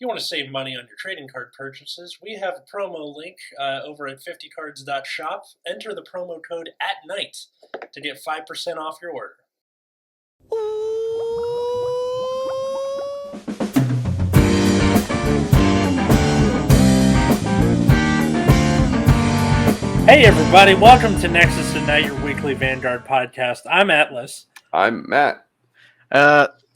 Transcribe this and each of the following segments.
you want to save money on your trading card purchases, we have a promo link over at 50cards.shop. Enter the promo code ATNIGHT to get 5% off your order. Hey everybody, welcome to Nexus Tonight, your weekly Vanguard podcast. I'm Atlas. I'm Matt.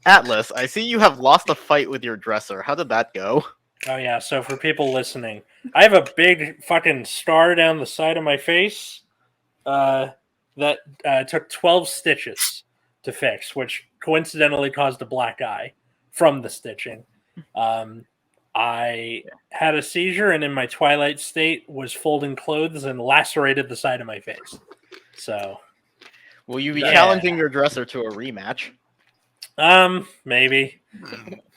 Atlas, I see you have lost a fight with your dresser. How did that go? Oh yeah, so for people listening, I have a big fucking scar down the side of my face that took 12 stitches to fix, which coincidentally caused a black eye from the stitching. I had a seizure and in my twilight state was folding clothes and lacerated the side of my face. So, will you be challenging your dresser to a rematch? Maybe.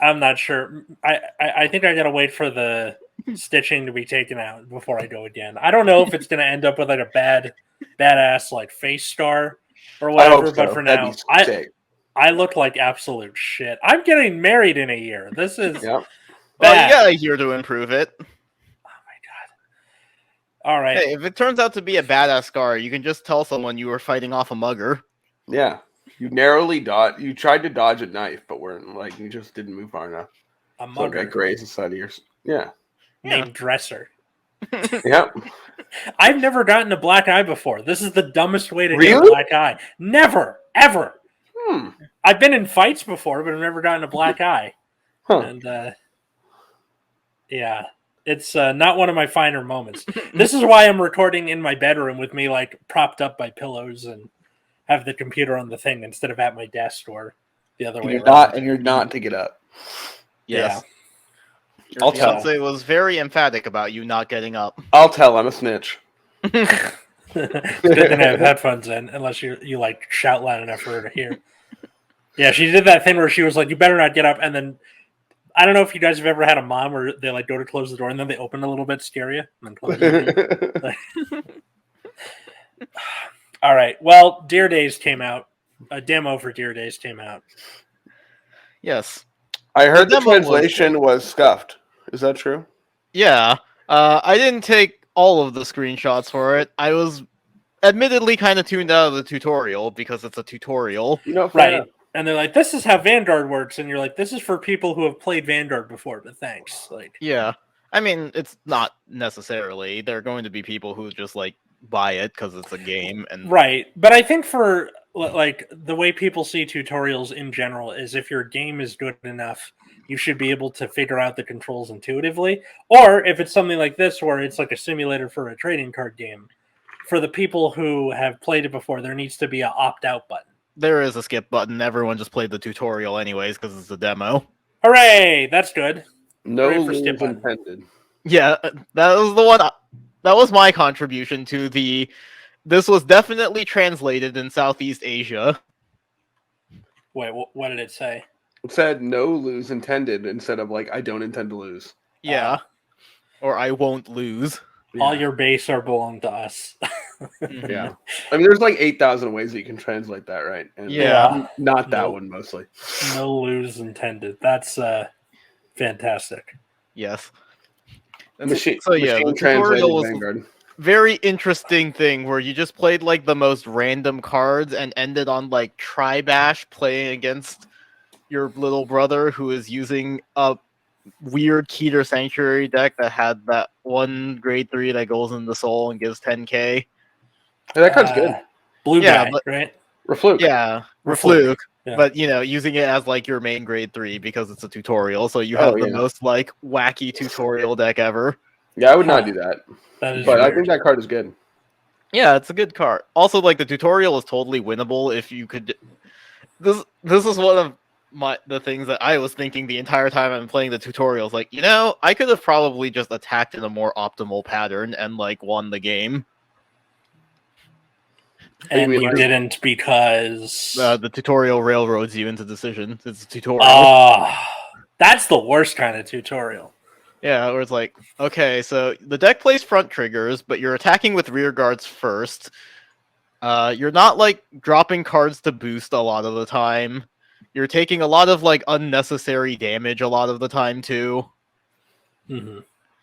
I'm not sure. I think I gotta wait for the stitching to be taken out before I go again. I don't know if it's gonna end up with like a badass like face scar or whatever. But for now, I look like absolute shit. I'm getting married in a year. This is well, you got a year to improve it. Oh my god! All right. Hey, if it turns out to be a badass scar, you can just tell someone you were fighting off a mugger. Yeah. You narrowly dodged. You tried to dodge a knife, but you just didn't move far enough. A mugger. So got grazed inside of yours. Yeah. Named Dresser. Yep. I've never gotten a black eye before. This is the dumbest way to get a black eye. Never, ever. I've been in fights before, but I've never gotten a black eye. Huh. And yeah, it's not one of my finer moments. This is why I'm recording in my bedroom with me like propped up by pillows and have the computer on the thing instead of at my desk or the other way around. And you're not to get up. Yes. Yeah. Your fiance was very emphatic about you not getting up. I'll tell. I'm a snitch. It's good to have headphones in, unless you like shout loud enough for her to hear. Yeah, she did that thing where she was like, "You better not get up," and then I don't know if you guys have ever had a mom where they like go to close the door and then they open a little bit, scare you, and then close it. All right. Well, Deer Days came out. A demo for Deer Days came out. Yes. I heard the translation was scuffed. Is that true? Yeah. I didn't take all of the screenshots for it. I was admittedly kind of tuned out of the tutorial because it's a tutorial. Right. And they're like, this is how Vanguard works. And you're like, this is for people who have played Vanguard before, but thanks. Like, yeah. I mean, it's not necessarily. There are going to be people who just like buy it because it's a game. And right. But I think for like the way people see tutorials in general is if your game is good enough, you should be able to figure out the controls intuitively. Or if it's something like this where it's like a simulator for a trading card game, for the people who have played it before, there needs to be an opt-out button. There is a skip button. Everyone just played the tutorial anyways because it's a demo. Hooray! That's good. No lose intended. Yeah, that was the one. That was my contribution to the. This was definitely translated in Southeast Asia. Wait, what did it say? It said no lose intended instead of like I don't intend to lose. Yeah, or I won't lose. All your base are belong to us. Yeah. I mean, there's like 8,000 ways that you can translate that, right? And not that one, mostly. No lose intended. That's fantastic. Yes. Machine the tutorial was Vanguard. Very interesting thing where you just played like the most random cards and ended on like Tri-Bash playing against your little brother who is using a weird Keter Sanctuary deck that had that one grade 3 that goes in the soul and gives 10k. Hey, that card's good. Blue guy, right? Refluke. Yeah, Refluke. Yeah. But using it as like your main grade 3 because it's a tutorial, so you have the most like wacky tutorial deck ever. Yeah, I would not do that. That is but weird. I think that card is good. Yeah, it's a good card. Also, like the tutorial is totally winnable if you could. This is one of the things that I was thinking the entire time I'm playing the tutorials. Like, I could have probably just attacked in a more optimal pattern and like won the game. And you didn't because the tutorial railroads you into decisions. It's a tutorial. That's the worst kind of tutorial. Yeah, where it's like, okay, so the deck plays front triggers, but you're attacking with rear guards first. You're not like dropping cards to boost a lot of the time. You're taking a lot of like unnecessary damage a lot of the time too. Mm-hmm.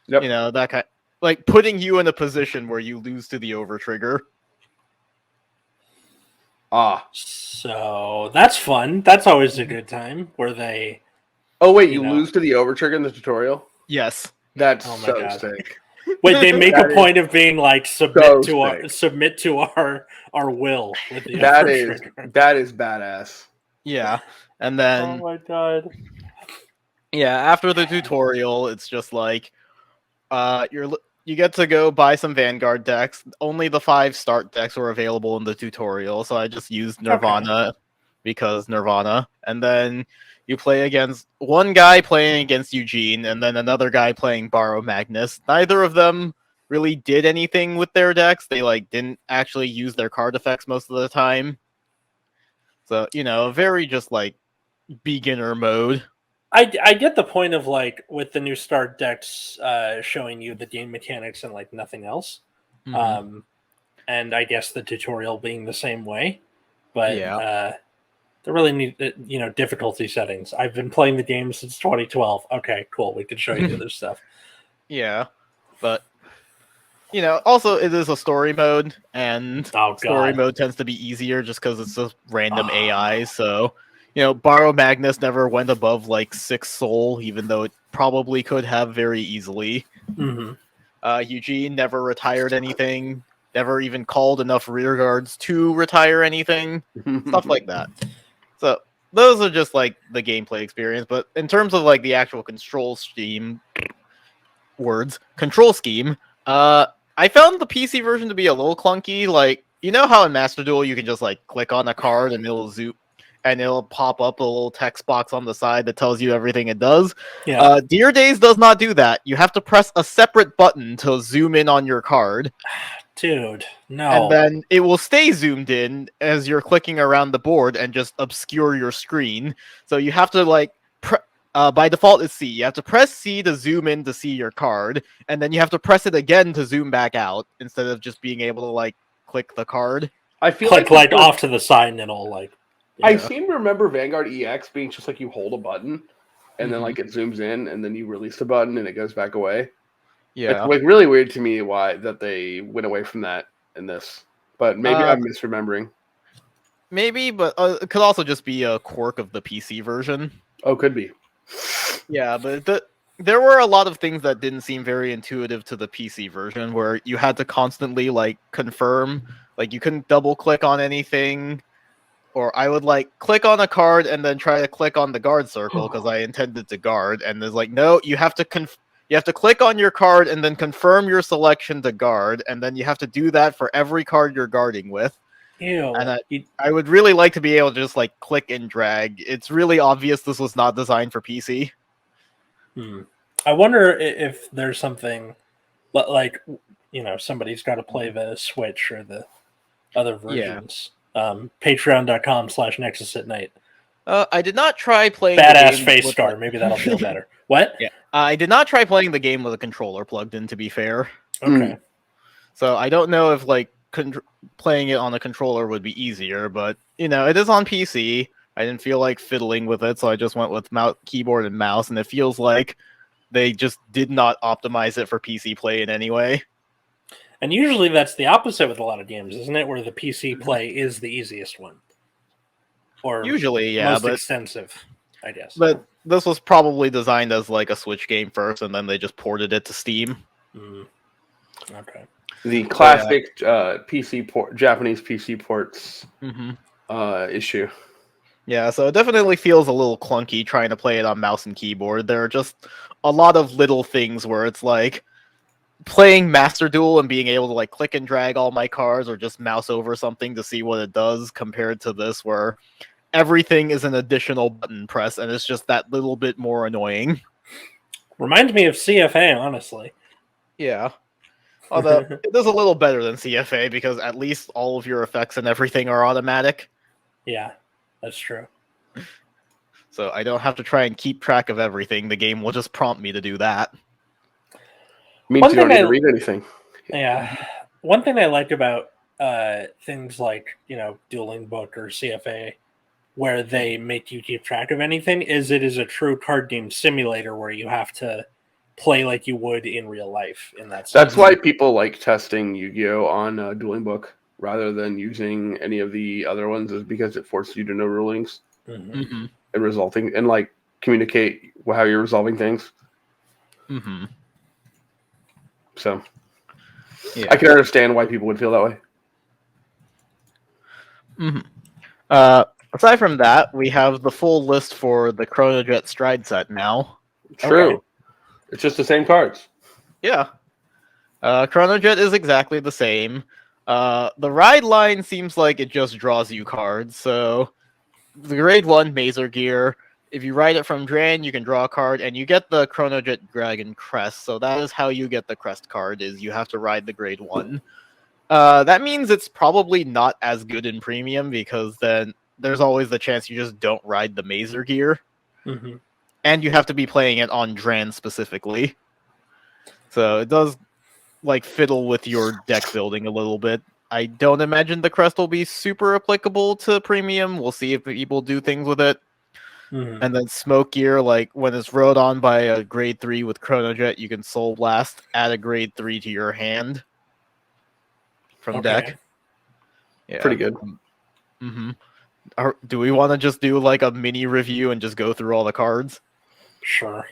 Yep. You know, that kind, like putting you in a position where you lose to the overtrigger. So that's fun. That's always a good time where they. Oh wait, you lose to the overtrigger in the tutorial? Yes. That's Oh my so God. sick. Wait, they make a point of being like submit to our will with the overtrigger. That is badass. Yeah, and then Oh my God. yeah, after the tutorial, it's just like you get to go buy some Vanguard decks. Only the 5 start decks were available in the tutorial, so I just used Nirvana because Nirvana. And then you play against one guy playing against Eugene, and then another guy playing Borrow Magnus. Neither of them really did anything with their decks. They like didn't actually use their card effects most of the time. So, you know, very just like beginner mode. I get the point of like with the new start decks showing you the game mechanics and like nothing else. Mm-hmm. And I guess the tutorial being the same way. But Yeah. they really need difficulty settings. I've been playing the game since 2012. Okay, cool. We can show you the other stuff. Yeah. But you know, also it is a story mode, and story mode tends to be easier just because it's a random AI. So, you know, Borrow Magnus never went above like 6 soul, even though it probably could have very easily. Mm-hmm. Eugene never retired anything, never even called enough rear guards to retire anything, stuff like that. So those are just like the gameplay experience. But in terms of like the actual control scheme, I found the PC version to be a little clunky. Like, you know how in Master Duel you can just like click on a card and it'll zoom and it'll pop up a little text box on the side that tells you everything it does. Yeah. Dear Days does not do that. You have to press a separate button to zoom in on your card. Dude, no. And then it will stay zoomed in as you're clicking around the board and just obscure your screen. So you have to like by default, it's C. You have to press C to zoom in to see your card, and then you have to press it again to zoom back out instead of just being able to like click the card. I feel like off to the side, and it'll like. Yeah. I seem to remember Vanguard EX being just like you hold a button, and then like it zooms in, and then you release the button, and it goes back away. Yeah, it's like really weird to me why that they went away from that in this, but maybe I'm misremembering. Maybe, but it could also just be a quirk of the PC version. Oh, could be. Yeah, but there were a lot of things that didn't seem very intuitive to the PC version, where you had to constantly like confirm, like you couldn't double click on anything, or I would like click on a card and then try to click on the guard circle because I intended to guard, and there's like, no, you have to click on your card and then confirm your selection to guard, and then you have to do that for every card you're guarding with. Ew. And I would really like to be able to just like click and drag. It's really obvious this was not designed for PC. I wonder if there's something like, you know, somebody's got to play the Switch or the other versions. Yeah. Patreon.com/Nexus at night. I did not try playing Badass face scar. Like... Maybe that'll feel better. What? Yeah, I did not try playing the game with a controller plugged in, to be fair. Okay. So I don't know if like playing it on a controller would be easier, but you know, it is on PC. I didn't feel like fiddling with it, so I just went with keyboard and mouse, and it feels like they just did not optimize it for PC play in any way. And usually that's the opposite with a lot of games, isn't it? Where the PC play is the easiest one. Or usually, yeah, most extensive, I guess. But this was probably designed as like a Switch game first, and then they just ported it to Steam. Okay. The classic PC port, Japanese PC ports issue. Yeah, so it definitely feels a little clunky trying to play it on mouse and keyboard. There are just a lot of little things where it's like playing Master Duel and being able to like click and drag all my cards or just mouse over something to see what it does compared to this where everything is an additional button press and it's just that little bit more annoying. Reminds me of CFA, honestly. Yeah. Although it is a little better than CFA because at least all of your effects and everything are automatic. Yeah. That's true. So I don't have to try and keep track of everything. The game will just prompt me to do that. Means you don't need to read anything. Yeah. One thing I like about things like, you know, Dueling Book or CFA, where they make you keep track of anything, is it is a true card game simulator where you have to play like you would in real life in that sense. That's why people like testing Yu-Gi-Oh on Dueling Book rather than using any of the other ones, is because it forces you to know rulings Mm-hmm. and resulting and like communicate how you're resolving things. Mm-hmm. So Yeah. I can understand why people would feel that way. Mm-hmm. Aside from that, we have the full list for the Chronojet Stride set now. True. Okay. It's just the same cards. Yeah. Chronojet is exactly the same. The ride line seems like it just draws you cards. So the grade 1 Mazer Gear, if you ride it from Dran, you can draw a card, and you get the Chronojet Dragon Crest. So that is how you get the Crest card, is you have to ride the grade 1. That means it's probably not as good in Premium, because then there's always the chance you just don't ride the Mazer Gear. Mm-hmm. And you have to be playing it on Dran specifically. So it does like fiddle with your deck building a little bit. I don't imagine the crest will be super applicable to Premium. We'll see if people do things with it. Mm-hmm. And then Smoke Gear, like when it's rode on by a grade 3 with Chronojet, you can Soul Blast, add a grade 3 to your hand from deck. Yeah. Pretty good. Mm-hmm. Do we want to just do like a mini review and just go through all the cards? Sure.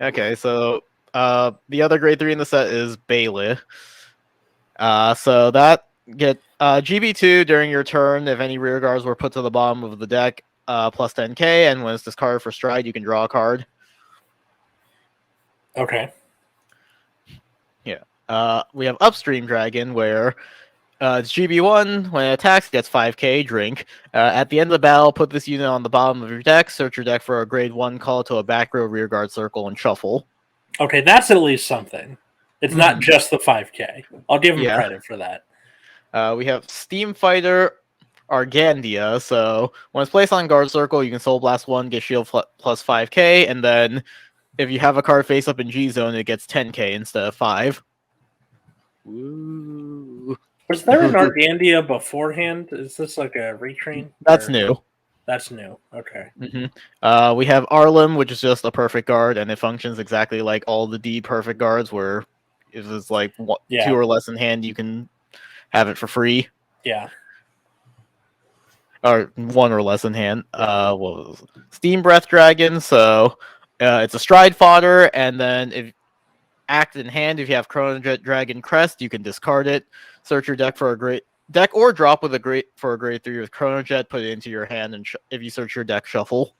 Okay, so the other grade 3 in the set is Bailey. So that get GB2 during your turn. If any rear guards were put to the bottom of the deck, plus 10k, and when it's discarded for Stride, you can draw a card. Okay. Yeah. We have Upstream Dragon, where it's GB1. When it attacks, it gets 5k, drink. At the end of the battle, put this unit on the bottom of your deck, search your deck for a grade 1, call it to a back row rear guard circle, and shuffle. Okay, that's at least something. It's not just the 5k. I'll give him credit for that. We have Steam Fighter Argandia. So when it's placed on guard circle, you can Soul Blast 1, get shield plus 5k, and then if you have a card face up in G zone, it gets 10k instead of 5. Woo. Was there an Argandia beforehand? Is this like a retrain? That's new. That's new. Okay. Mm-hmm. We have Arlim, which is just a perfect guard, and it functions exactly like all the D perfect guards, where if it's like 2 or less in hand, you can have it for free. Yeah. Or 1 or less in hand. Steam Breath Dragon, so it's a Stride fodder, and then if act in hand, if you have Chronojet Dragon Crest, you can discard it. Search your deck for a great deck, or drop with a grade 3 with Chronojet, put it into your hand, and if you search your deck, shuffle.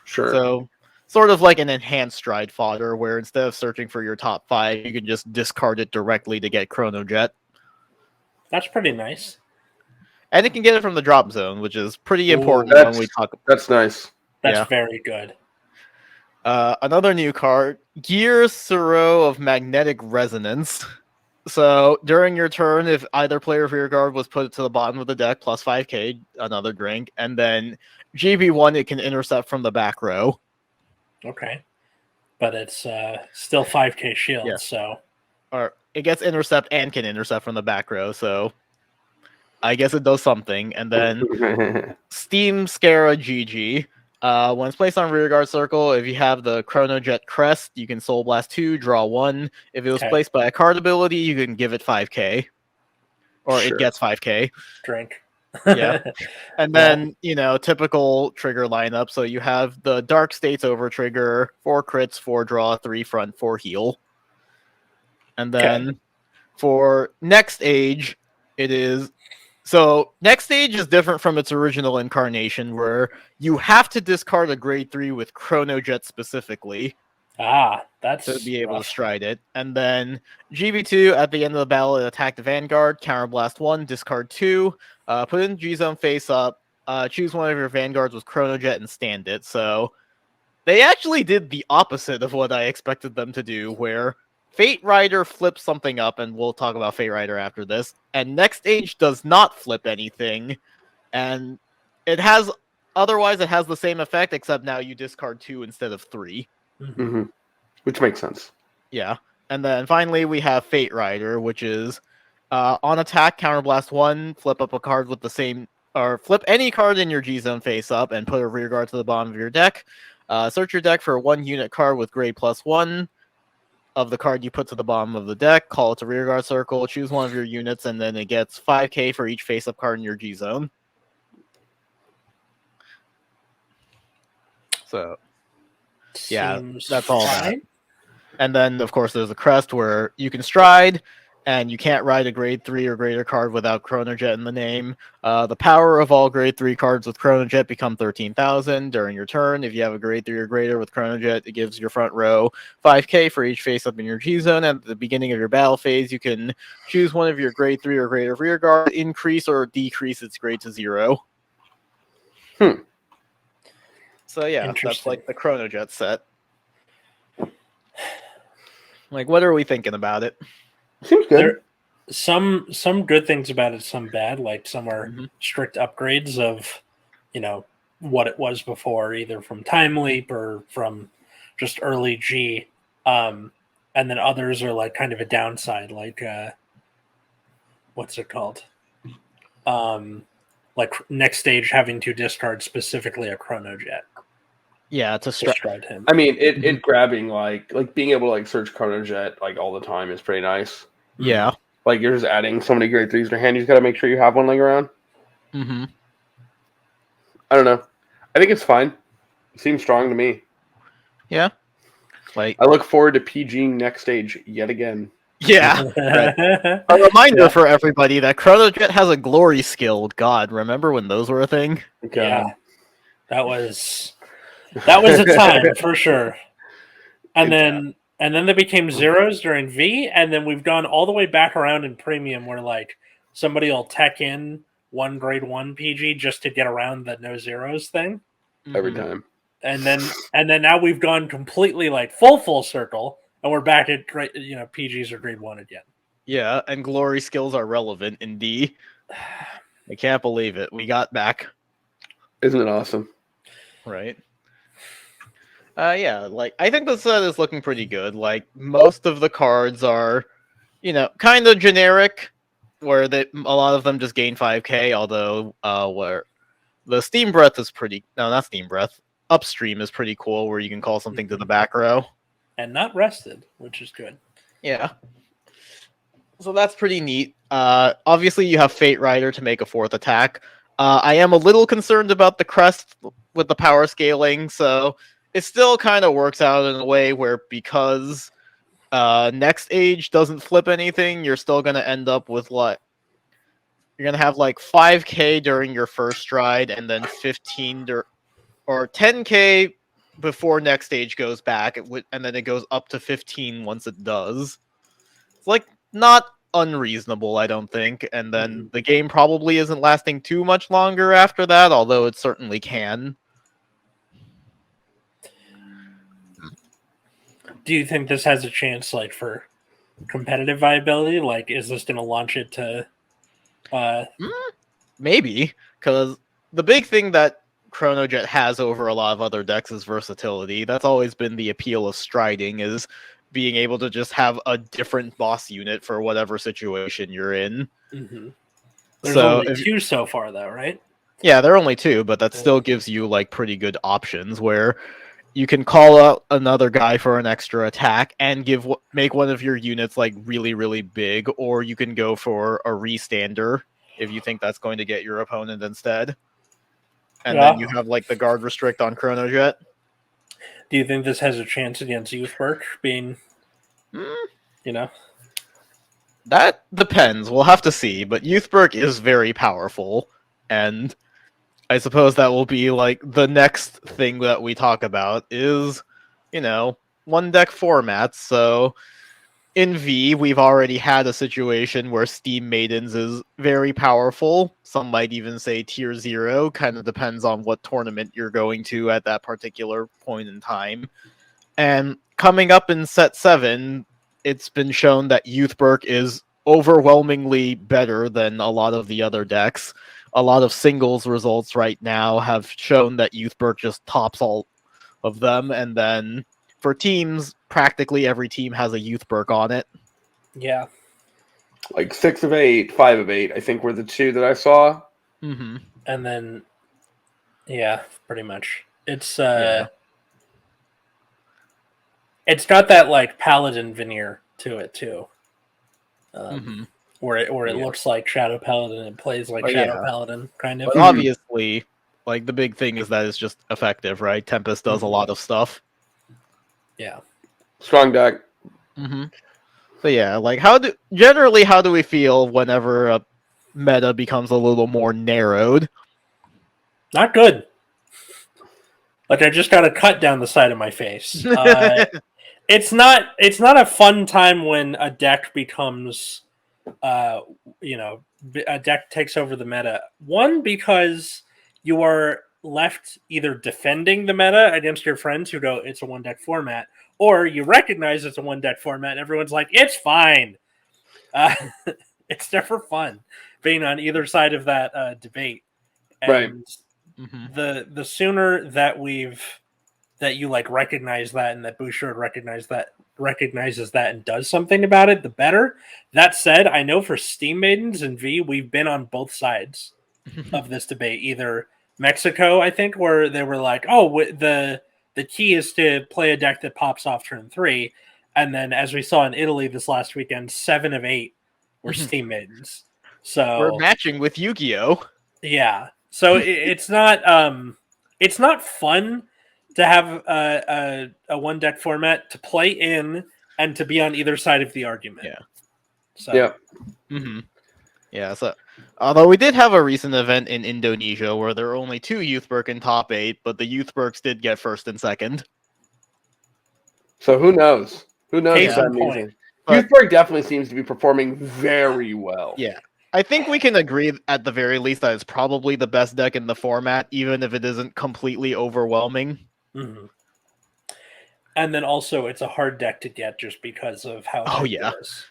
Sure. So sort of like an enhanced Stride fodder, where instead of searching for your top 5, you can just discard it directly to get Chronojet. That's pretty nice. And it can get it from the drop zone, which is pretty important when we talk. That's nice. That's very good. Another new card, Gear Suro of Magnetic Resonance. So during your turn, if either player of rear guard was put to the bottom of the deck, plus 5k, another drink, and then GB1, it can intercept from the back row. Okay. But it's still 5k shield, so... Or it gets intercept and can intercept from the back row, so I guess it does something. And then Steam Scara GG. When it's placed on rear guard circle, if you have the Chronojet Crest, you can Soul Blast 2, draw 1. If it was placed by a card ability, you can give it 5k. Or it gets 5k. Drink. Yeah. And then, typical trigger lineup. So you have the Dark States over trigger, 4 crits, 4 draw, 3 front, 4 heal. And then for Next Age, it is... So, Next Stage is different from its original incarnation, where you have to discard a grade 3 with Chronojet specifically. That's to be able to stride it. And then GB2, at the end of the battle, it attacked the Vanguard, Counterblast 1, discard 2, put in G-Zone face up, choose one of your Vanguards with Chronojet and stand it. So, they actually did the opposite of what I expected them to do, where Fate Rider flips something up, and we'll talk about Fate Rider after this. And Next Age does not flip anything, and it has the same effect, except now you discard 2 instead of 3. Mm-hmm. Which makes sense. Yeah. And then finally we have Fate Rider, which is on attack, Counterblast 1, flip up a card with the same, or flip any card in your G-Zone face up and put a rear guard to the bottom of your deck. Search your deck for 1 unit card with grade +1 of the card you put to the bottom of the deck. Call it to rearguard circle. Choose one of your units, and then it gets 5k for each face-up card in your G zone. So, yeah, Seems that's all that. fine. And then, of course, there's a crest where you can stride, and you can't ride a grade 3 or greater card without Chronojet in the name. The power of all grade 3 cards with Chronojet become 13,000 during your turn. If you have a grade 3 or greater with Chronojet, it gives your front row 5k for each face up in your G zone. At the beginning of your battle phase, you can choose one of your grade 3 or greater rear guard, increase or decrease its grade to 0. So yeah, that's Interesting. like the Chronojet set. Like, what are we thinking about it? Seems good. There, some good things about it, some bad. Like some are strict upgrades of, what it was before, either from Time Leap or from just early G. And then others are like kind of a downside, like what's it called? Like next stage having to discard specifically a Chronojet. Yeah, to Stride him. I mean, it grabbing like being able to like search Chronojet like all the time is pretty nice. Yeah. Like you're just adding so many grade 3s to your hand. You just got to make sure you have one laying around. Mm-hmm. I don't know. I think it's fine. It seems strong to me. Yeah. Like, I look forward to PGing next stage yet again. yeah. Right. A reminder for everybody that Chronojet has a glory skill. God, remember when those were a thing? Yeah. That was a time for sure. And then they became zeros during V, and then we've gone all the way back around in premium where like somebody will tech in one grade 1 PG just to get around the no zeros thing. Every time. And then now we've gone completely like full circle, and we're back at PGs are grade 1 again. Yeah, and glory skills are relevant in D. I can't believe it. We got back. Isn't it awesome? Right. Yeah, like I think the set is looking pretty good. Like most of the cards are, kind of generic, where a lot of them just gain 5k. Although, where the Steam Breath is not Steam Breath. Upstream is pretty cool, where you can call something to the back row. And not rested, which is good. Yeah. So that's pretty neat. Obviously, you have Fate Rider to make a 4th attack. I am a little concerned about the crest with the power scaling, so it still kind of works out in a way where because next age doesn't flip anything, you're still going to end up with you're going to have like 5k during your first stride, and then 15 or 10k before next stage goes back, and then it goes up to 15 once it does. It's like not unreasonable, I don't think. And then the game probably isn't lasting too much longer after that, although it certainly can. Do you think this has a chance, like, for competitive viability? Like, is this going to launch it to... Maybe, because the big thing that Chronojet has over a lot of other decks is versatility. That's always been the appeal of striding, is being able to just have a different boss unit for whatever situation you're in. Mm-hmm. There's only 2 so far, though, right? Yeah, there are only 2, but that still gives you like pretty good options where you can call out another guy for an extra attack and make one of your units like really, really big, or you can go for a restander if you think that's going to get your opponent instead. And then you have like the guard restrict on Chronojet. Do you think this has a chance against Youthberg being, That depends. We'll have to see. But Youthberg is very powerful, and I suppose that will be like the next thing that we talk about is, one deck formats. So in V, we've already had a situation where Steam Maidens is very powerful. Some might even say tier 0. Kind of depends on what tournament you're going to at that particular point in time. And coming up in set 7, it's been shown that Youthberg is overwhelmingly better than a lot of the other decks. A lot of singles results right now have shown that Youthberg just tops all of them. And then for teams, practically every team has a Youthberg on it. Yeah. Like 6 of 8, 5 of 8, I think were the 2 that I saw. Mm-hmm. And then, pretty much. It's, It's got that like paladin veneer to it too, where it Yeah. looks like Shadow Paladin and plays like Oh, Shadow yeah. Paladin kind of. But obviously, like the big thing is that it's just effective, right? Tempest does a lot of stuff. Yeah. Strong deck. So yeah, like how do we feel whenever a meta becomes a little more narrowed? Not good. Like I just got a cut down the side of my face. It's not a fun time when a deck becomes, a deck takes over the meta. One, because you are left either defending the meta against your friends who go, it's a one deck format, or you recognize it's a one deck format and everyone's like, it's fine. It's never fun being on either side of that debate. And the sooner that you like recognize that and that Bushiroad recognizes that and does something about it, the better. That said, I know for Steam Maidens and V, we've been on both sides of this debate. Either Mexico, I think, where they were like, "Oh, the key is to play a deck that pops off turn 3," and then as we saw in Italy this last weekend, 7 of 8 were Steam Maidens. So we're matching with Yu-Gi-Oh. Yeah, so it's not fun to have a one deck format to play in and to be on either side of the argument. Yeah. So Yeah. Yeah, so although we did have a recent event in Indonesia where there were only 2 Youthberg in top 8, but the Youthbergs did get first and second. So who knows? Who knows Case if that in means point. it? Youthberg definitely seems to be performing very well. Yeah. I think we can agree at the very least that it's probably the best deck in the format, even if it isn't completely overwhelming. And then also it's a hard deck to get just because of how big it is.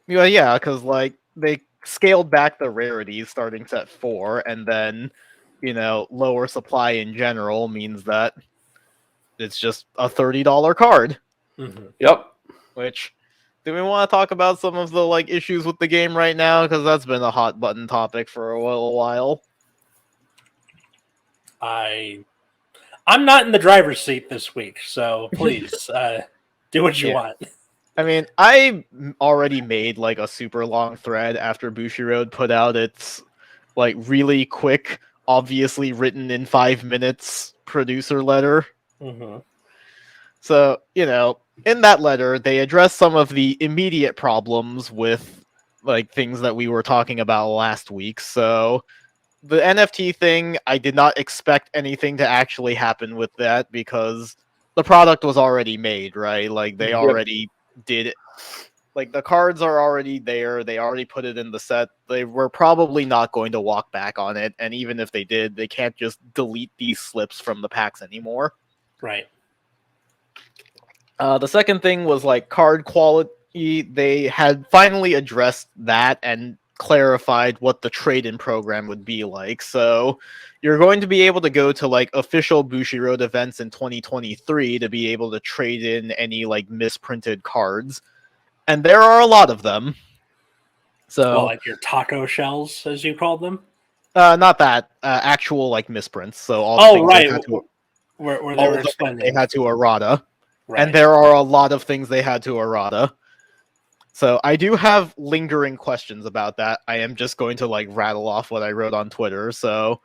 Yeah, because like they scaled back the rarities starting set 4, and then lower supply in general means that it's just a $30 card. Yep. Which, do we want to talk about some of the like issues with the game right now? Because that's been a hot button topic for a little while. I'm not in the driver's seat this week, so please do what you want. I mean, I already made like a super long thread after Bushiroad put out its like really quick, obviously written in 5 minutes producer letter. So, in that letter, they address some of the immediate problems with like things that we were talking about last week. So, the NFT thing, I did not expect anything to actually happen with that because the product was already made, right? Like they already did it. Like the cards are already there. They already put it in the set. They were probably not going to walk back on it. And even if they did, they can't just delete these slips from the packs anymore. Right. The second thing was like card quality. They had finally addressed that and clarified what the trade-in program would be like. So you're going to be able to go to like official Bushiroad events in 2023 to be able to trade in any like misprinted cards. And there are a lot of them. So like your taco shells, as you called them? Not that. Actual like misprints. So all the things right. they had to, where they were explaining. They had to errata. Right. And there are a lot of things they had to errata. So I do have lingering questions about that. I am just going to like rattle off what I wrote on Twitter. So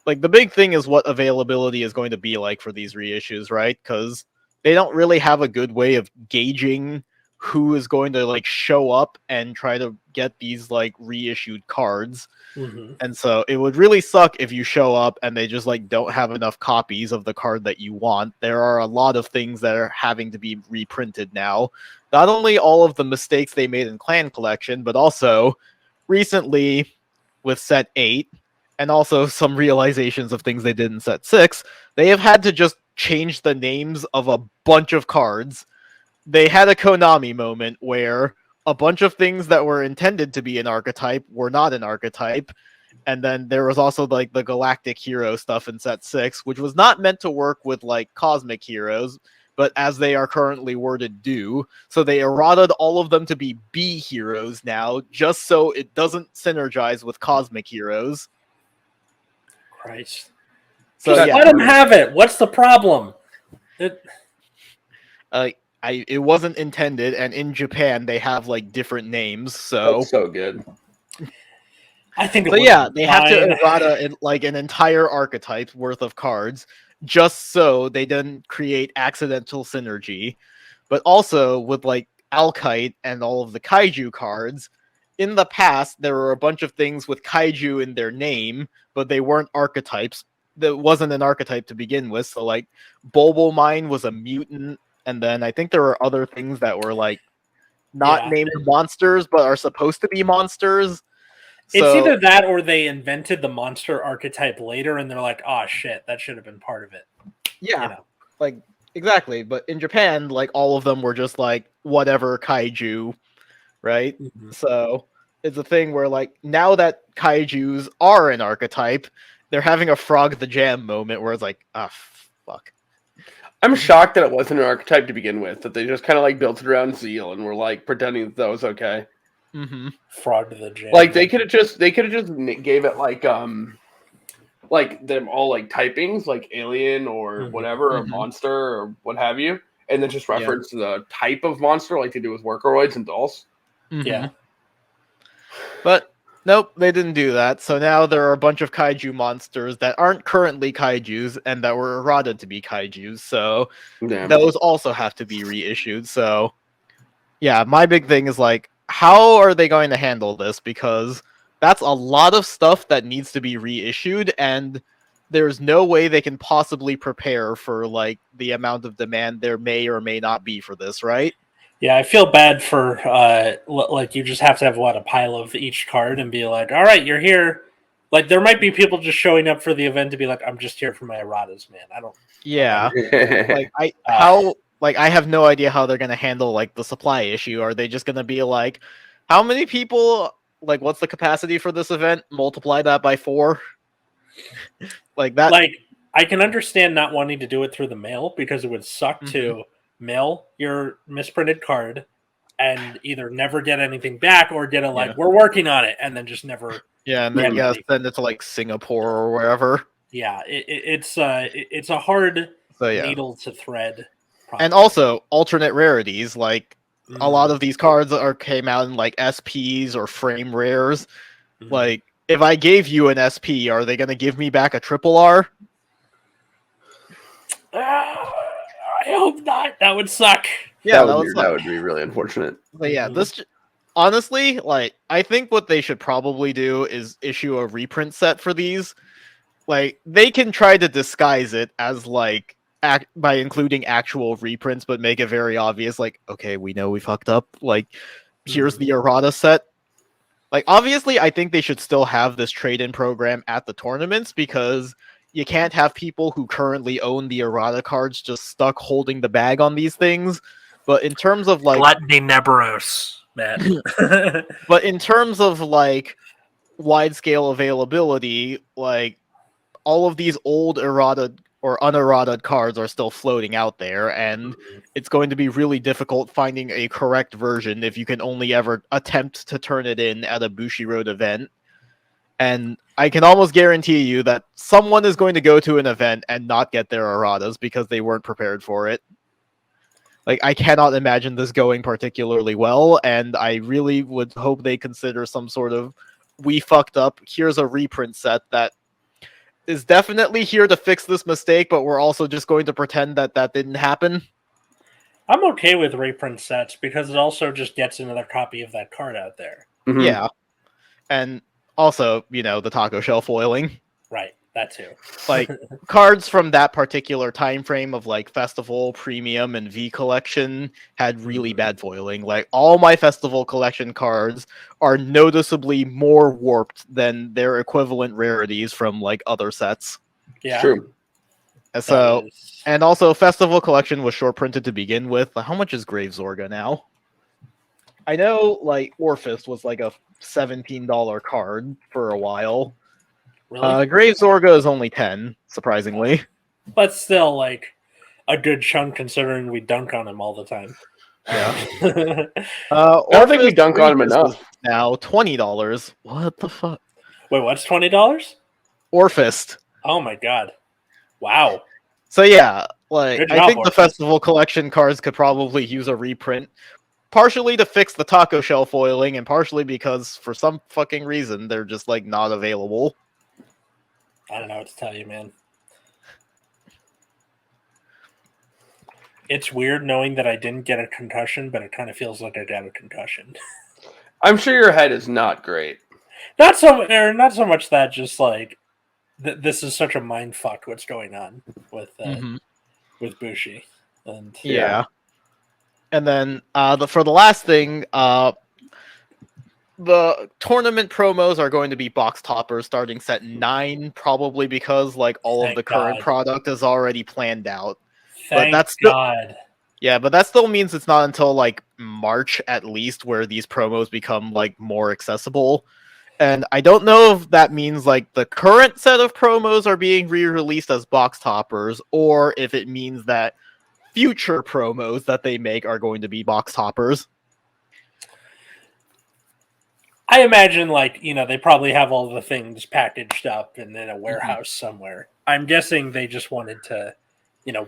like the big thing is what availability is going to be like for these reissues, right? Because they don't really have a good way of gauging who is going to like show up and try to get these like reissued cards. And so it would really suck if you show up and they just like don't have enough copies of the card that you want. There are a lot of things that are having to be reprinted now. Not only all of the mistakes they made in Clan Collection, but also recently with set 8 and also some realizations of things they did in set 6, they have had to just change the names of a bunch of cards. They had a Konami moment where a bunch of things that were intended to be an archetype were not an archetype. And then there was also like the Galactic Hero stuff in set 6, which was not meant to work with like Cosmic Heroes, but as they are currently worded do. So they errated all of them to be B heroes now, just so it doesn't synergize with Cosmic Heroes. Christ. So just let them have it. What's the problem? it wasn't intended, and in Japan they have like different names. So That's so good. I think. so yeah, they have to errata like an entire archetype's worth of cards, just so they didn't create accidental synergy. But also with like Alkite and all of the kaiju cards, in the past there were a bunch of things with kaiju in their name, but they weren't archetypes. That wasn't an archetype to begin with. So like Bulbomine was a mutant, and then I think there were other things that were like not named monsters but are supposed to be monsters. It's So, either that or they invented the monster archetype later, and they're like, "Oh shit, that should have been part of it." yeah, You know? like exactly. But in Japan, like all of them were just like whatever kaiju, right? Mm-hmm. So it's a thing where like now that kaijus are an archetype, they're having a Frog the Jam moment where it's like, ah, fuck. I'm shocked that it wasn't an archetype to begin with. That they just kind of like built it around Zeal and were like pretending that was okay. Mm-hmm. Frog to the Jam. Like they could have just gave it like them all like typings like alien or whatever, or monster or what have you, and then just reference the type of monster like they do with Workoroids and Dulse. Mm-hmm. Yeah. But nope, they didn't do that. So now there are a bunch of kaiju monsters that aren't currently kaijus and that were errata to be kaijus. So those also have to be reissued. So yeah, my big thing is like, how are they going to handle this? Because that's a lot of stuff that needs to be reissued, and there's no way they can possibly prepare for like the amount of demand there may or may not be for this, right? Yeah, I feel bad for like you just have to have a pile of each card and be like, all right, you're here. Like there might be people just showing up for the event to be like, I'm just here for my erratas, man. I don't. Yeah, like I have no idea how they're gonna handle like the supply issue. Are they just gonna be like, how many people? Like, what's the capacity for this event? Multiply that by 4. Like that. Like I can understand not wanting to do it through the mail because it would suck to mail your misprinted card and either never get anything back or get a we're working on it and then just never. Yeah, and then you gotta send it to like Singapore or wherever. Yeah, it's a hard needle to thread. And also alternate rarities, like a lot of these cards came out in like SPs or frame rares. Like if I gave you an SP, are they gonna give me back a triple R? I hope not. That would suck. Yeah, that would be really unfortunate. But yeah, this honestly, like, I think what they should probably do is issue a reprint set for these. Like, they can try to disguise it as like by including actual reprints, but make it very obvious. Like, okay, we know we fucked up. Like, here's the errata set. Like, obviously, I think they should still have this trade-in program at the tournaments because you can't have people who currently own the errata cards just stuck holding the bag on these things. But in terms of like Gluttony Neberos, man. But in terms of like wide scale availability, like all of these old errata or unerrata cards are still floating out there, and it's going to be really difficult finding a correct version if you can only ever attempt to turn it in at a Bushiroad event. And I can almost guarantee you that someone is going to go to an event and not get their erratas because they weren't prepared for it. Like, I cannot imagine this going particularly well, and I really would hope they consider some sort of, we fucked up, here's a reprint set that is definitely here to fix this mistake, but we're also just going to pretend that that didn't happen. I'm okay with reprint sets because it also just gets another copy of that card out there. Yeah. And also, you know, the taco shell foiling. Right, that too. Like, cards from that particular time frame of like Festival, Premium, and V Collection had really bad foiling. Like, all my Festival Collection cards are noticeably more warped than their equivalent rarities from like other sets. Yeah. True. So, and also Festival Collection was short printed to begin with. How much is Grave Zorga now? I know like Orphist was like a $17 card for a while. Really? Grave Zorga is only 10, surprisingly. But still, like, a good chunk considering we dunk on him all the time. Yeah. I don't think we dunk on him enough. Now $20. What the fuck? Wait, what's $20? Orphist. Oh my god! Wow. So yeah, Like, Good I job, think the Orphan. festival collection cards could probably use a reprint, partially to fix the taco shell foiling, and partially because for some fucking reason they're just like not available. I don't know what to tell you, man. It's weird knowing that I didn't get a concussion, but it kind of feels like I got a concussion. I'm sure your head is not great. Not so much that, just like this is such a mind fuck. What's going on with Bushi? And Yeah. And then for the last thing, the tournament promos are going to be box toppers starting set 9, probably because like all of the current product is already planned out. Thank but that's God. Yeah, but that still means it's not until like March at least where these promos become like more accessible. And I don't know if that means like the current set of promos are being re-released as box toppers, or if it means that future promos that they make are going to be box toppers. I imagine, like, they probably have all the things packaged up and in a warehouse somewhere. I'm guessing they just wanted to,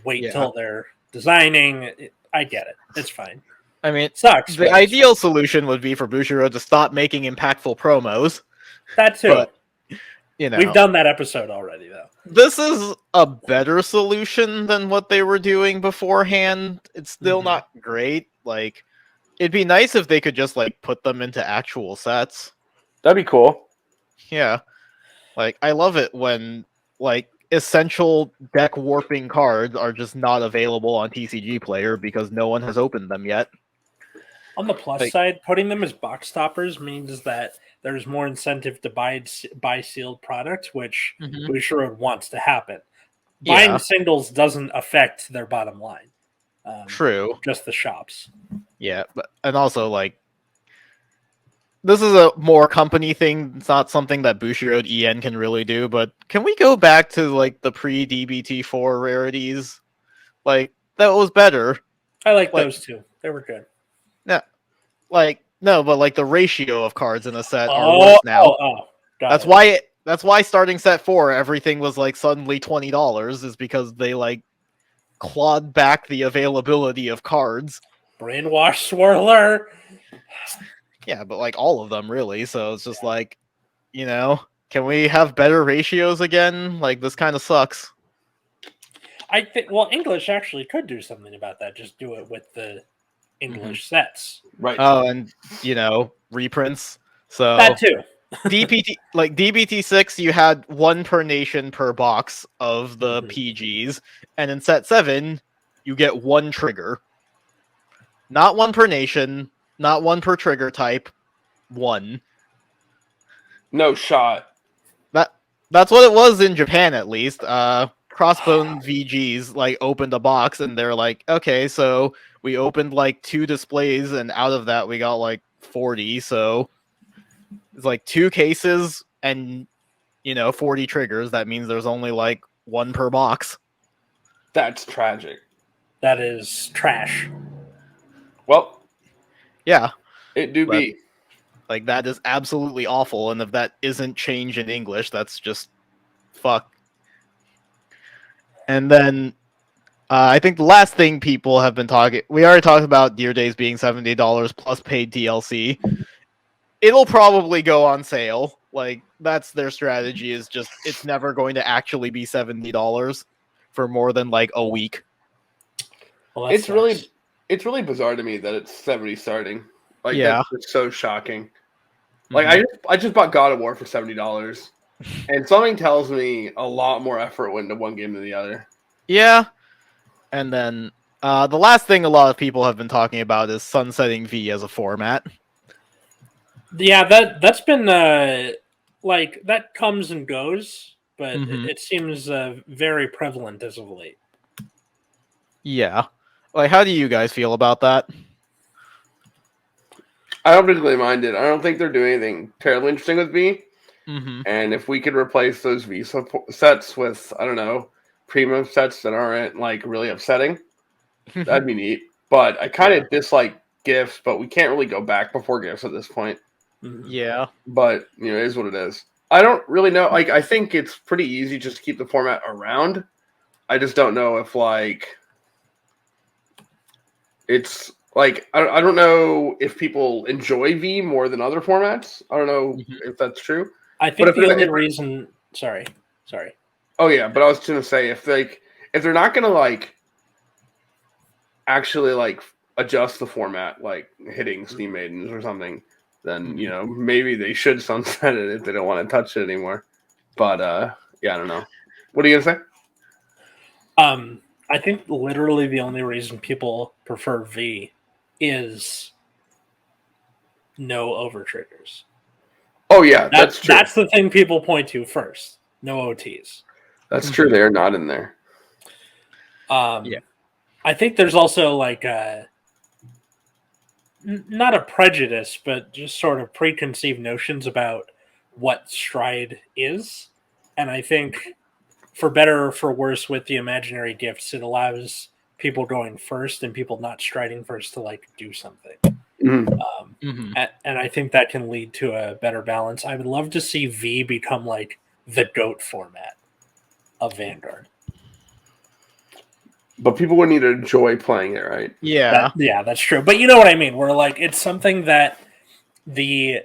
wait till they're designing. I get it. It's fine. I mean, sucks. The ideal solution would be for Bushiroad to stop making impactful promos. That too. But, we've done that episode already, though. This is a better solution than what they were doing beforehand. It's still not great. Like, it'd be nice if they could just like put them into actual sets. That'd be cool. Yeah. Like, I love it when like essential deck warping cards are just not available on TCG Player because no one has opened them yet. On the plus side, putting them as box toppers means that there's more incentive to buy sealed product, which Bushiroad wants to happen. Buying singles doesn't affect their bottom line. True. Just the shops. Yeah, and also like this is a more company thing. It's not something that Bushiroad EN can really do, but can we go back to like the pre-DBT4 rarities? Like, that was better. I like those two. They were good. No, but like the ratio of cards in a set are worse now. That's why starting set 4, everything was like suddenly $20 is because they like clawed back the availability of cards. Brainwash Swirler. Yeah, but like all of them really. So it's just like, can we have better ratios again? Like, this kind of sucks. I think English actually could do something about that. Just do it with the English sets. Right. Oh, and reprints. So that too. DBT6, you had 1 per nation per box of the PGs, and in set 7, you get 1 trigger. Not 1 per nation, not 1 per trigger type, 1. No shot. That's what it was in Japan, at least. Crossbone VGs like opened a box and they're like, okay, so we opened like 2 displays and out of that we got like 40, so it's like 2 cases and 40 triggers. That means there's only like 1 per box. That's tragic. That is trash. Well, yeah, it do be. Like, that is absolutely awful, and if that isn't change in English, that's just fuck. And then I think the last thing people have been talking, we already talked about Dear Days being $70 plus paid DLC. It'll probably go on sale. Like, that's their strategy, is just it's never going to actually be $70 for more than like a week. Well, it's really bizarre to me that it's 70 starting. Like, that's just so shocking. Like, I just bought God of War for $70. And something tells me a lot more effort went into one game than the other. Yeah. And then the last thing a lot of people have been talking about is sunsetting V as a format. Yeah, that's been like, that comes and goes, but it seems very prevalent as of late. Yeah. Like, how do you guys feel about that? I don't particularly mind it. I don't think they're doing anything terribly interesting with V. And if we could replace those V sets with, I don't know, premium sets that aren't like really upsetting, that'd be neat. But I kind of dislike gifts, but we can't really go back before gifts at this point. Yeah. But, it is what it is. I don't really know. Like, I think it's pretty easy just to keep the format around. I just don't know if like it's like I don't know if people enjoy V more than other formats. I don't know if that's true. I think the only reason. Sorry. Oh yeah, but I was gonna say if they're not gonna like actually like adjust the format, like hitting Steam Maidens or something, then maybe they should sunset it if they don't want to touch it anymore. But yeah, I don't know. What are you gonna say? I think literally the only reason people prefer V is no over triggers. Oh yeah, that's true. That's the thing people point to first. No OTs. That's true. They're not in there. Yeah. I think there's also like not a prejudice, but just sort of preconceived notions about what Stride is. And I think for better or for worse with the imaginary gifts, it allows people going first and people not striding first to like do something. And I think that can lead to a better balance. I would love to see V become like the GOAT format of Vanguard. But people would need to enjoy playing it, right? Yeah. That's true. But you know what I mean? Where like it's something that the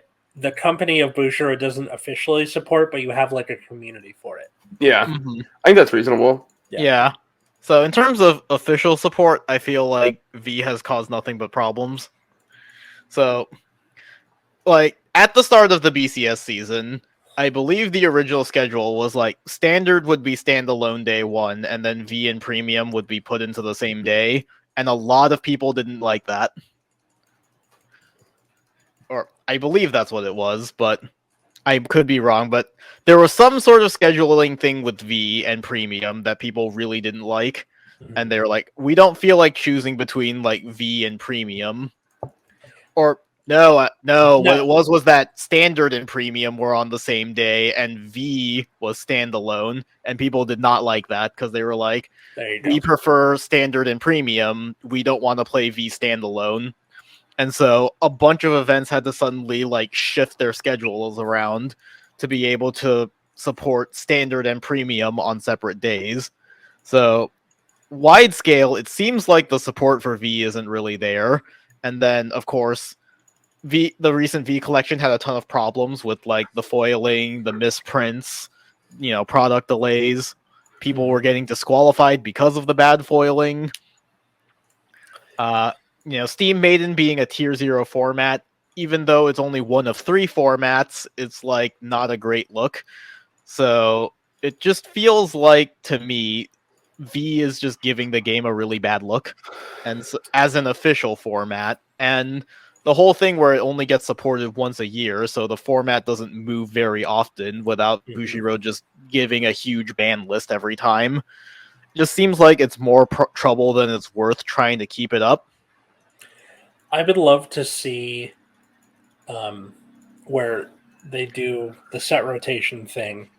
company of Bushiroad doesn't officially support, but you have like a community for it. Yeah. I think that's reasonable. Yeah. So in terms of official support, I feel like V has caused nothing but problems. So like at the start of the BCS season, I believe the original schedule was like standard would be standalone day 1, and then V and premium would be put into the same day, and a lot of people didn't like that. Or I believe that's what it was, but I could be wrong. But there was some sort of scheduling thing with V and premium that people really didn't like, and they were like, we don't feel like choosing between like V and premium. Or no. What it was that standard and premium were on the same day, and V was standalone, and people did not like that because they were like, we prefer standard and premium. We don't want to play V standalone. And so a bunch of events had to suddenly like shift their schedules around to be able to support standard and premium on separate days. So wide scale, it seems like the support for V isn't really there. And then, of course, the recent V collection had a ton of problems with like the foiling, the misprints, product delays. People were getting disqualified because of the bad foiling. Steam Maiden being a tier 0 format, even though it's only one of 3 formats, it's like not a great look. So it just feels like to me V is just giving the game a really bad look, and so, as an official format, and the whole thing where it only gets supported once a year, so the format doesn't move very often without Bushiroad just giving a huge ban list every time. Just seems like it's more trouble than it's worth trying to keep it up. I would love to see where they do the set rotation thing,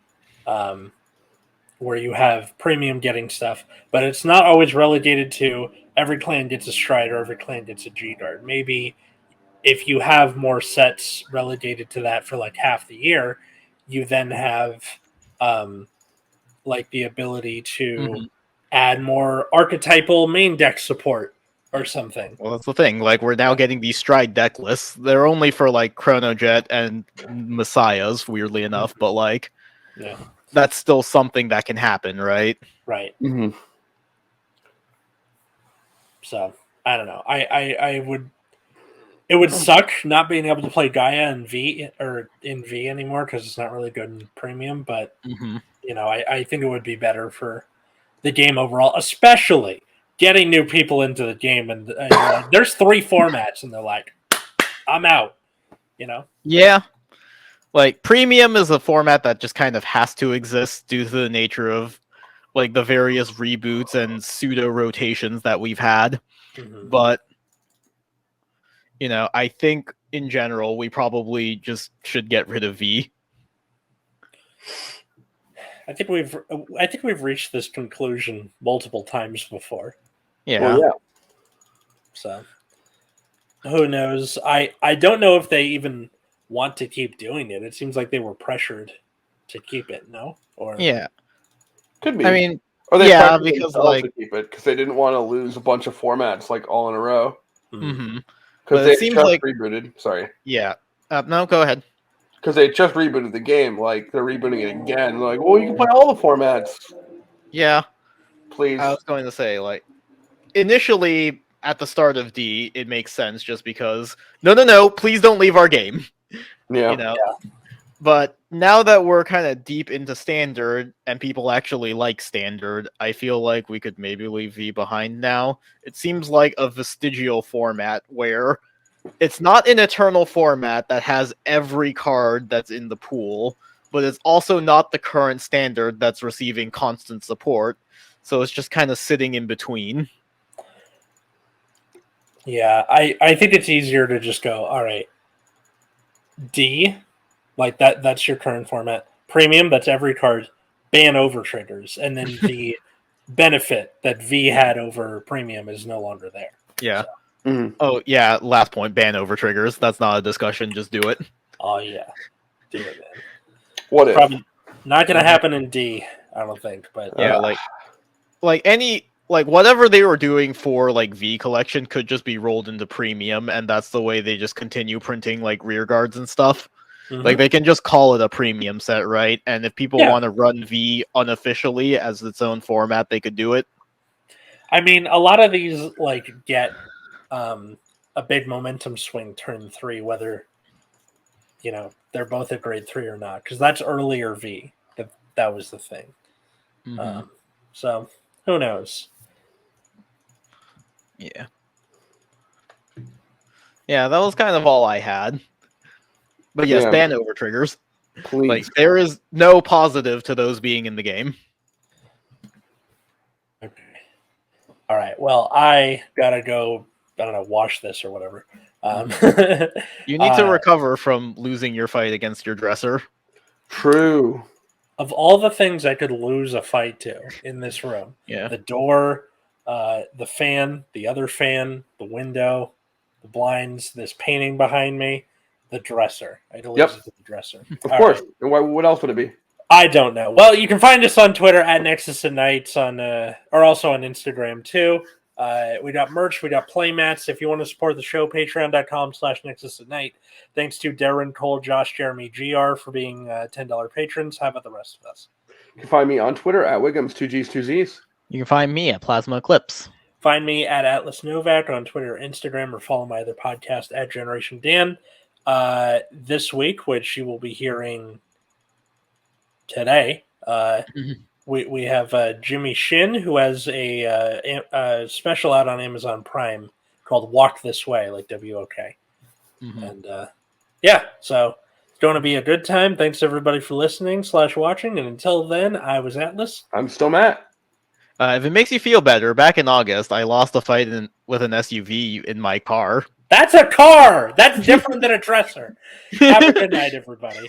where you have premium getting stuff, but it's not always relegated to every clan gets a Stride or every clan gets a G-Guard. Maybe if you have more sets relegated to that for like half the year, you then have like the ability to add more archetypal main deck support or something. Well, that's the thing. Like, we're now getting these Stride deck lists. They're only for like Chronojet and Messiahs, weirdly enough, but like, that's still something that can happen, right? Right. So I don't know. I would. It would suck not being able to play Gaia in V anymore because it's not really good in premium. But I think it would be better for the game overall, especially getting new people into the game. And like, there's 3 formats, and they're like, "I'm out." Yeah. Like, premium is a format that just kind of has to exist due to the nature of like the various reboots and pseudo rotations that we've had. But I think in general we probably just should get rid of V. I think we've reached this conclusion multiple times before. Yeah. Well, yeah. So who knows? I don't know if they even want to keep doing it. It seems like they were pressured to keep it, no? Or could be. I mean, Or they Yeah, pressured because, themselves like- to keep it because they didn't want to lose a bunch of formats like all in a row. Mm-hmm. Because But they it seems just like- rebooted. Sorry. Yeah. No, go ahead. Because they just rebooted the game. Like they're rebooting it again. They're like, well, you can play all the formats, Yeah, please. I was going to say, like, initially at the start of D, it makes sense just because no, please don't leave our game. Yeah. You know. But now that we're kind of deep into standard and people actually like standard, I feel like we could maybe leave V behind now. It seems like a vestigial format where it's not an eternal format that has every card that's in the pool, but it's also not the current standard that's receiving constant support. So it's just kind of sitting in between. Yeah, I think it's easier to just go, all right, D, like that's your current format. Premium, that's every card. Ban over triggers. And then the benefit that V had over premium is no longer there. Yeah. So. Mhm. Oh, yeah, last point, ban over triggers. That's not a discussion, just do it. Oh, yeah. Do it, man. What if? Probably not going to happen in D, I don't think. But Yeah, like whatever they were doing for like V collection could just be rolled into premium, and that's the way they just continue printing like rear guards and stuff. Mhm. Like they can just call it a premium set, right? And if people Yeah. want to run V unofficially as its own format, they could do it. I mean, a lot of these like get a big momentum swing turn 3, whether they're both at grade 3 or not, because that's earlier V. That was the thing. Mhm. So who knows? Yeah. Yeah, that was kind of all I had. But yes, Yeah. ban over triggers. Please. Like there is no positive to those being in the game. Okay. All right. Well, I gotta go. I don't know, wash this or whatever. You need to recover from losing your fight against your dresser. True. Of all the things I could lose a fight to in this room, Yeah. the door, the fan, the other fan, the window, the blinds, this painting behind me, the dresser. I'd lose it to the dresser. Of All course. right. And what else would it be? I don't know. Well, you can find us on Twitter at Nexus and Nights or also on Instagram too. We got merch, we got playmats. If you want to support the show, patreon.com/Nexus at Night. Thanks to Darren, Cole, Josh, Jeremy, GR for being $10 patrons. How about the rest of us? You can find me on Twitter at Wiggums, 2Gs, 2Zs. You can find me at Plasma Eclipse. Find me at Atlas Novak on Twitter, Instagram, or follow my other podcast at Generation Dan. This week, which you will be hearing today, we have Jimmy Shin, who has a special out on Amazon Prime called Walk This Way, like WOK. And so it's going to be a good time. Thanks everybody for listening / watching. And until then, I was Atlas. I'm still Matt. If it makes you feel better, back in August, I lost a fight with an SUV in my car. That's a car. That's different than a dresser. Have a good night, everybody.